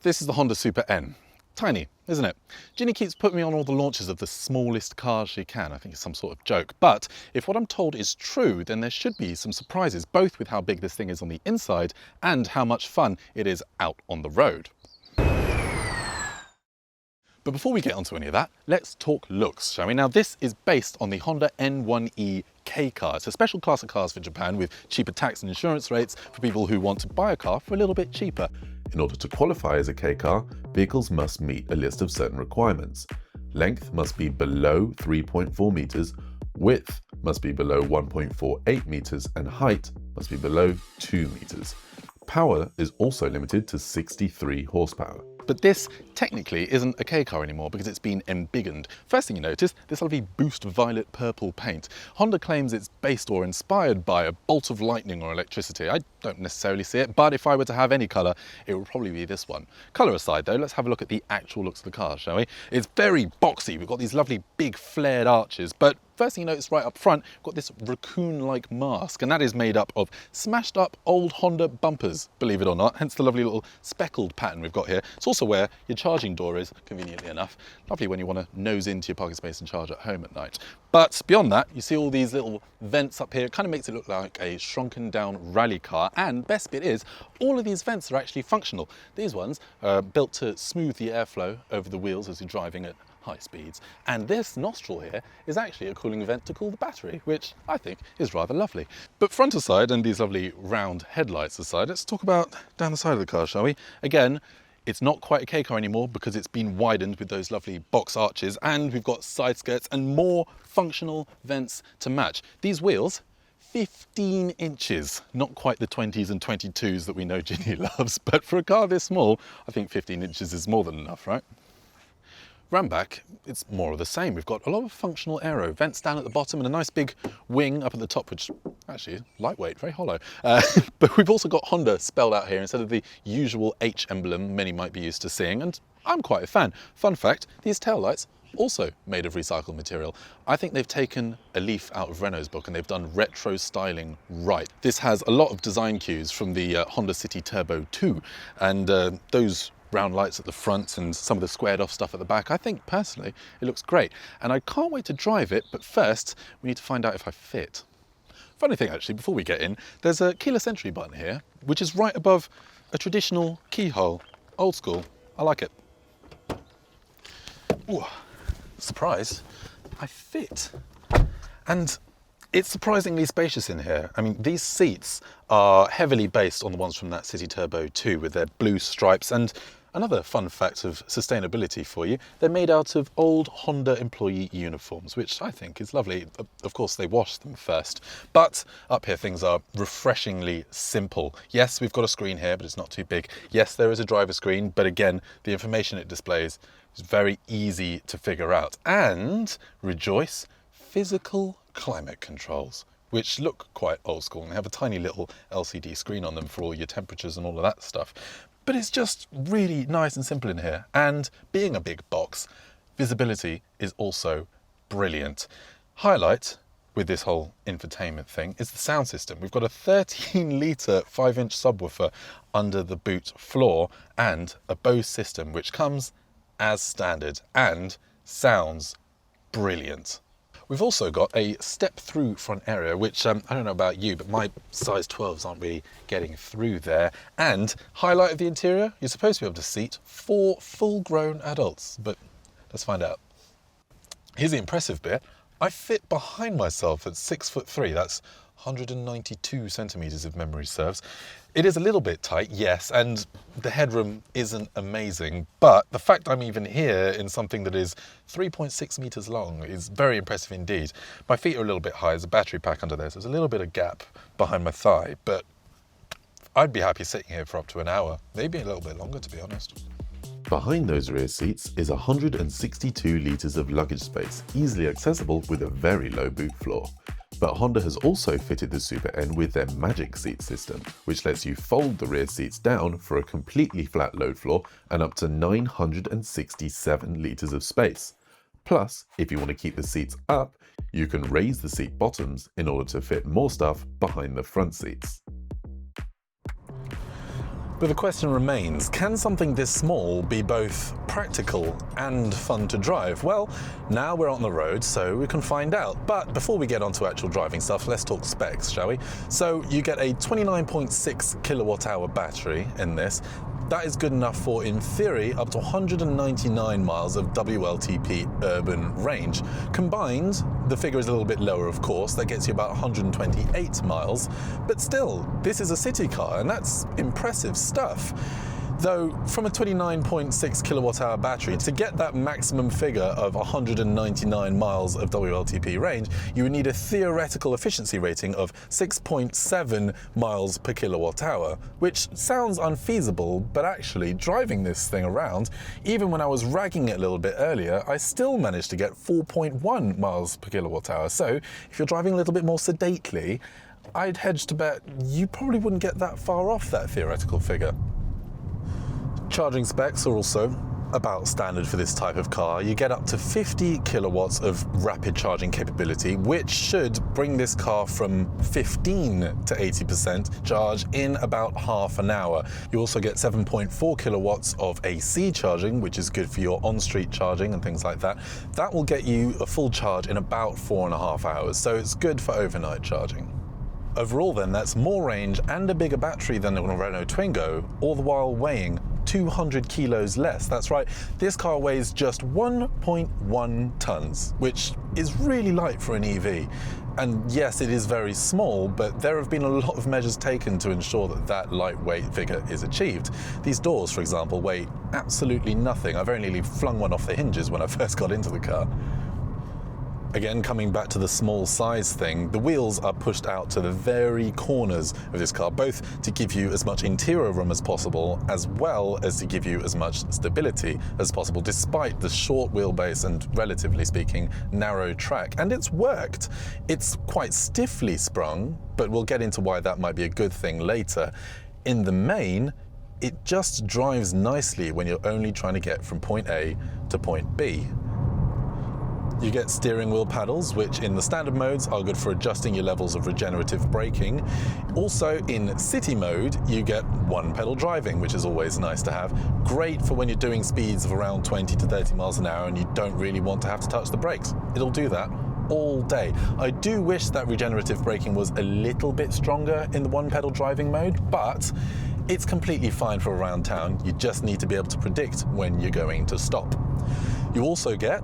This is the Honda Super N. Tiny, isn't it? Ginny keeps putting me on all the launches of the smallest cars she can. I think it's some sort of joke. But if what I'm told is true, then there should be some surprises, both with how big this thing is on the inside and how much fun it is out on the road. But before we get onto any of that, let's talk looks, shall we? Now, this is based on the Honda N1E K car. It's a special class of cars for Japan with cheaper tax and insurance rates for people who want to buy a car for a little bit cheaper. In order to qualify as a K car, vehicles must meet a list of certain requirements. Length must be below 3.4 meters, width must be below 1.48 meters, and height must be below 2 meters. Power is also limited to 63 horsepower. But this technically isn't a K car anymore because it's been embiggened. First thing you notice, this lovely Boost Violet purple paint. Honda claims it's based or inspired by a bolt of lightning or electricity. I don't necessarily see it, but if I were to have any colour, it would probably be this one. Colour aside though, let's have a look at the actual looks of the car, shall we? It's very boxy. We've got these lovely big flared arches, but first thing you notice right up front, we've got this raccoon-like mask, and that is made up of smashed up old Honda bumpers, believe it or not, hence the lovely little speckled pattern we've got here. It's also where your charging door is, conveniently enough. Lovely when you want to nose into your parking space and charge at home at night. But beyond that, you see all these little vents up here. It kind of makes it look like a shrunken down rally car, and best bit is, all of these vents are actually functional. These ones are built to smooth the airflow over the wheels as you're driving at high speeds, and this nostril here is actually a cooling vent to cool the battery, which I think is rather lovely. But front aside, and these lovely round headlights aside, let's talk about down the side of the car, shall we? Again, it's not quite a K car anymore because it's been widened with those lovely box arches, and we've got side skirts and more functional vents to match. These wheels, 15 inches, not quite the 20s and 22s that we know Ginny loves, but for a car this small, I think 15 inches is more than enough, right? Round back, it's more of the same. We've got a lot of functional aero, vents down at the bottom and a nice big wing up at the top, which actually is lightweight, very hollow. But we've also got Honda spelled out here instead of the usual H emblem many might be used to seeing, and I'm quite a fan. Fun fact, these taillights also made of recycled material. I think they've taken a leaf out of Renault's book and they've done retro styling right. This has a lot of design cues from the Honda City Turbo 2, and those round lights at the front and some of the squared off stuff at the back. I think personally it looks great, and I can't wait to drive it, but first we need to find out if I fit. Funny thing actually, before we get in, there's a keyless entry button here, which is right above a traditional keyhole. Old school, I like it. Ooh, surprise, I fit. And it's surprisingly spacious in here. I mean, these seats are heavily based on the ones from that City Turbo 2 with their blue stripes, and another fun fact of sustainability for you, they're made out of old Honda employee uniforms, which I think is lovely. Of course, they wash them first. But up here, things are refreshingly simple. Yes, we've got a screen here, but it's not too big. Yes, there is a driver screen, but again, the information it displays is very easy to figure out. And, rejoice, physical climate controls, which look quite old school and have a tiny little LCD screen on them for all your temperatures and all of that stuff. But it's just really nice and simple in here. And being a big box, visibility is also brilliant. Highlight with this whole infotainment thing is the sound system. We've got a 13-litre 5-inch subwoofer under the boot floor and a Bose system, which comes as standard and sounds brilliant. We've also got a step-through front area, which I don't know about you, but my size 12s aren't really getting through there. And highlight of the interior, you're supposed to be able to seat 4 full-grown adults, but let's find out. Here's the impressive bit. I fit behind myself at 6'3". That's 192 centimeters if memory serves. It is a little bit tight, yes, and the headroom isn't amazing, but the fact I'm even here in something that is 3.6 meters long is very impressive indeed. My feet are a little bit high, there's a battery pack under there, so there's a little bit of gap behind my thigh, but I'd be happy sitting here for up to an hour, maybe a little bit longer to be honest. Behind those rear seats is 162 litres of luggage space, easily accessible with a very low boot floor. But Honda has also fitted the Super N with their Magic Seat system, which lets you fold the rear seats down for a completely flat load floor and up to 967 litres of space. Plus, if you want to keep the seats up, you can raise the seat bottoms in order to fit more stuff behind the front seats. But the question remains, can something this small be both practical and fun to drive? Well, now we're on the road, so we can find out. But before we get onto actual driving stuff, let's talk specs, shall we? So you get a 29.6 kilowatt hour battery in this. That is good enough for, in theory, up to 199 miles of WLTP urban range. Combined, the figure is a little bit lower, of course. That gets you about 128 miles. But still, this is a city car, and that's impressive stuff. Though, from a 29.6 kilowatt hour battery, to get that maximum figure of 199 miles of WLTP range, you would need a theoretical efficiency rating of 6.7 miles per kilowatt hour, which sounds unfeasible, but actually, driving this thing around, even when I was ragging it a little bit earlier, I still managed to get 4.1 miles per kilowatt hour. So, if you're driving a little bit more sedately, I'd hedge to bet you probably wouldn't get that far off that theoretical figure. Charging specs are also about standard for this type of car. You get up to 50 kilowatts of rapid charging capability, which should bring this car from 15 to 80% charge in about half an hour. You also get 7.4 kilowatts of AC charging, which is good for your on-street charging and things like that. That will get you a full charge in about 4.5 hours, so it's good for overnight charging. Overall then, that's more range and a bigger battery than a Renault Twingo, all the while weighing 200 kilos less. That's right, this car weighs just 1.1 tons, which is really light for an EV. And yes, it is very small, but there have been a lot of measures taken to ensure that that lightweight figure is achieved. These doors, for example, weigh absolutely nothing. I very nearly flung one off the hinges when I first got into the car. Again, coming back to the small size thing, the wheels are pushed out to the very corners of this car, both to give you as much interior room as possible, as well as to give you as much stability as possible, despite the short wheelbase and, relatively speaking, narrow track. And it's worked. It's quite stiffly sprung, but we'll get into why that might be a good thing later. In the main, it just drives nicely when you're only trying to get from point A to point B. You get steering wheel paddles, which in the standard modes are good for adjusting your levels of regenerative braking. Also in city mode, you get one pedal driving, which is always nice to have. Great for when you're doing speeds of around 20 to 30 miles an hour and you don't really want to have to touch the brakes. It'll do that all day. I do wish that regenerative braking was a little bit stronger in the one pedal driving mode, but it's completely fine for around town. You just need to be able to predict when you're going to stop. You also get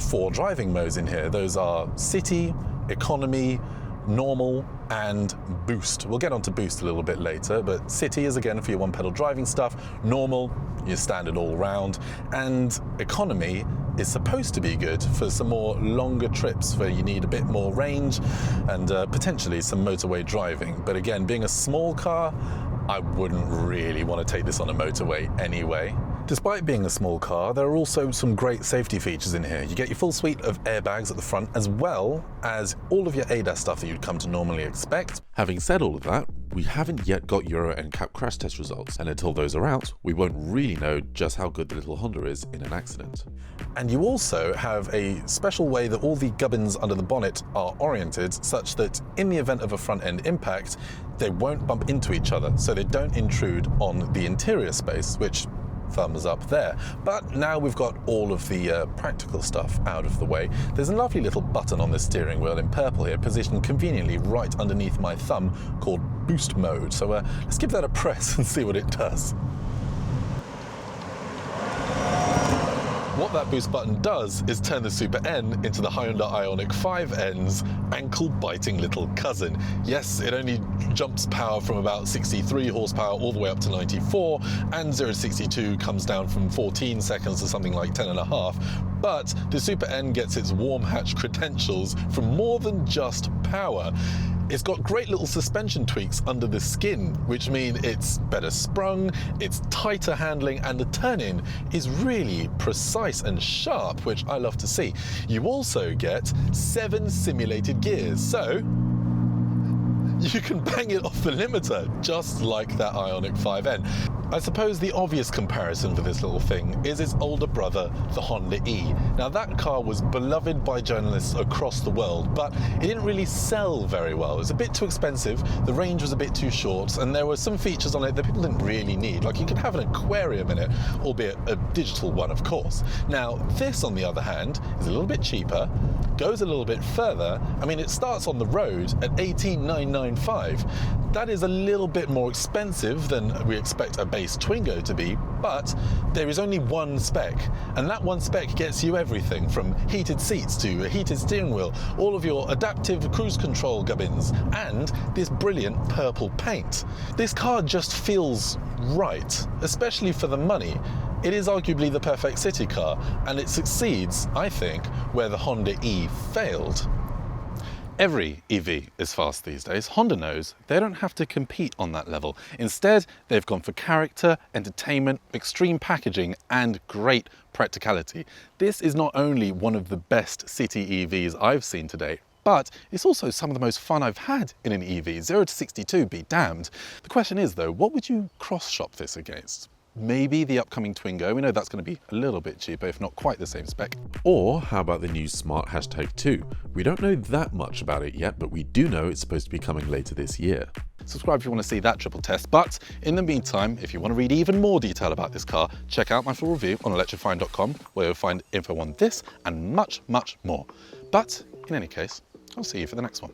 4 driving modes in here. Those are City, Economy, Normal, and Boost. We'll get onto Boost a little bit later, but City is again for your one-pedal driving stuff, Normal, your standard all-round, and Economy is supposed to be good for some more longer trips where you need a bit more range and potentially some motorway driving. But again, being a small car, I wouldn't really want to take this on a motorway anyway. Despite being a small car, there are also some great safety features in here. You get your full suite of airbags at the front, as well as all of your ADAS stuff that you'd come to normally expect. Having said all of that, we haven't yet got Euro NCAP crash test results, and until those are out, we won't really know just how good the little Honda is in an accident. And you also have a special way that all the gubbins under the bonnet are oriented, such that in the event of a front-end impact, they won't bump into each other, so they don't intrude on the interior space, which thumbs up there. But now we've got all of the practical stuff out of the way. There's a lovely little button on the steering wheel in purple here, positioned conveniently right underneath my thumb, called Boost Mode. So let's give that a press and see what it does. What that boost button does is turn the Super N into the Hyundai Ioniq 5N's ankle-biting little cousin. Yes, it only jumps power from about 63 horsepower all the way up to 94, and 0 to 62 comes down from 14 seconds to something like 10.5. But the Super N gets its warm hatch credentials from more than just power. It's got great little suspension tweaks under the skin, which mean it's better sprung, it's tighter handling, and the turn-in is really precise and sharp, which I love to see. You also get 7 simulated gears, so you can bang it off the limiter, just like that Ioniq 5N. I suppose the obvious comparison for this little thing is its older brother, the Honda E. Now that car was beloved by journalists across the world, but it didn't really sell very well. It was a bit too expensive, the range was a bit too short, and there were some features on it that people didn't really need. Like you could have an aquarium in it, albeit a digital one, of course. Now this, on the other hand, is a little bit cheaper, goes a little bit further. I mean, it starts on the road at $18,995. That is a little bit more expensive than we expect a base Twingo to be, but there is only one spec, and that one spec gets you everything from heated seats to a heated steering wheel, all of your adaptive cruise control gubbins, and this brilliant purple paint. This car just feels right, especially for the money. It is arguably the perfect city car, and it succeeds, I think, where the Honda E failed. Every EV is fast these days. Honda knows they don't have to compete on that level. Instead, they've gone for character, entertainment, extreme packaging, and great practicality. This is not only one of the best city EVs I've seen today, but it's also some of the most fun I've had in an EV. 0 to 62, be damned. The question is though, what would you cross-shop this against? Maybe the upcoming Twingo. We know that's going to be a little bit cheaper, if not quite the same spec. Or how about the new Smart #2? We don't know that much about it yet, but we do know it's supposed to be coming later this year. Subscribe if you want to see that triple test, but in the meantime, if you want to read even more detail about this car, check out my full review on electrifying.com, where you'll find info on this and much, much more. But in any case, I'll see you for the next one.